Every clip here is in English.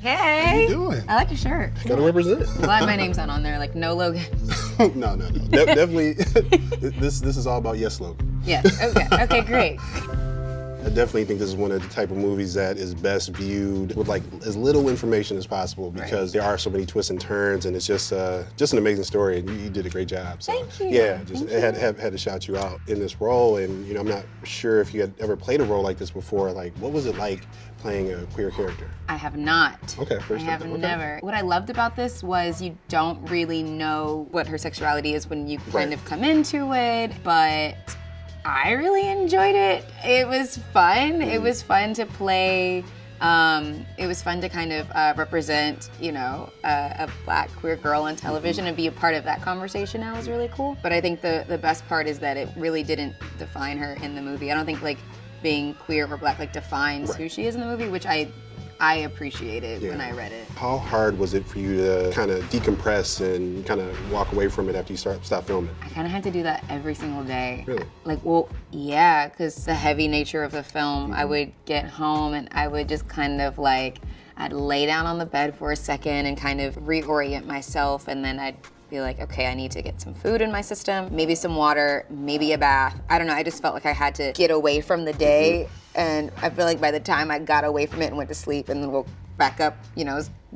Hey. How you doing? I like your shirt. Gotta represent. Glad my name's not on there, like no Logan. No. Definitely, this is all about Yes Logan. Yes, okay, great. I definitely think this is one of the type of movies that is best viewed with like as little information as possible because there are so many twists and turns, and it's just an amazing story, and you did a great job. So, Thank you. Yeah, had to shout you out in this role, and I'm not sure if you had ever played a role like this before. Like, what was it like playing a queer character? I have not. Okay, I have never. What I loved about this was you don't really know what her sexuality is when you kind of come into it, but I really enjoyed it. It was fun. It was fun to play. It was fun to kind of represent, a Black queer girl on television and be a part of that conversation. That was really cool. But I think the best part is that it really didn't define her in the movie. I don't think like being queer or Black like defines who she is in the movie, which I appreciated when I read it. How hard was it for you to kind of decompress and kind of walk away from it after you stop filming? I kind of had to do that every single day. Really? Yeah, because the heavy nature of the film, I would get home and I would just kind of like, I'd lay down on the bed for a second and kind of reorient myself, and then I'd be like, okay, I need to get some food in my system, maybe some water, maybe a bath. I don't know, I just felt like I had to get away from the day. And I feel like by the time I got away from it and went to sleep and then woke back up,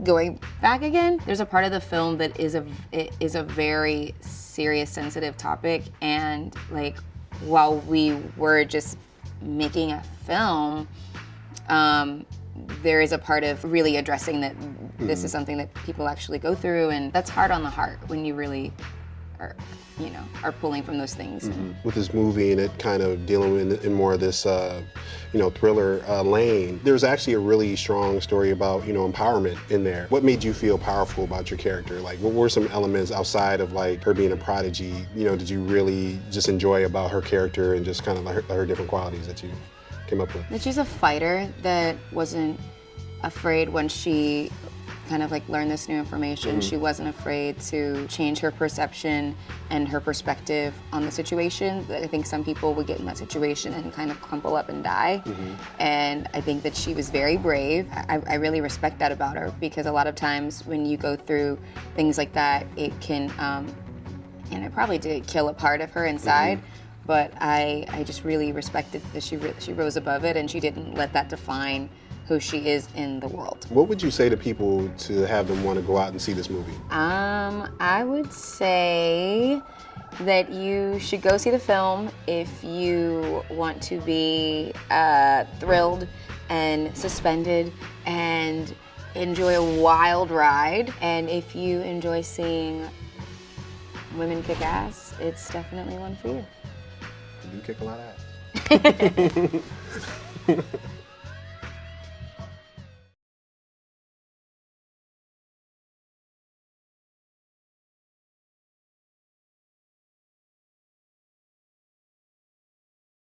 going back again. There's a part of the film that is a very serious, sensitive topic. And like, while we were just making a film, there is a part of really addressing that this is something that people actually go through, and that's hard on the heart when you really are pulling from those things. With this movie and it kind of dealing in more of this, thriller lane, there's actually a really strong story about, empowerment in there. What made you feel powerful about your character? Like, what were some elements outside of like her being a prodigy, did you really just enjoy about her character and just kind of like her different qualities that you came up with? That she's a fighter that wasn't afraid when she kind of like learn this new information. She wasn't afraid to change her perception and her perspective on the situation. I think some people would get in that situation and kind of crumple up and die. And I think that she was very brave. I really respect that about her, because a lot of times when you go through things like that, it can, and it probably did kill a part of her inside. But I just really respected that she rose above it and she didn't let that define who she is in the world. What would you say to people to have them want to go out and see this movie? I would say that you should go see the film if you want to be thrilled and suspended and enjoy a wild ride. And if you enjoy seeing women kick ass, it's definitely one for you. You kick a lot of ass.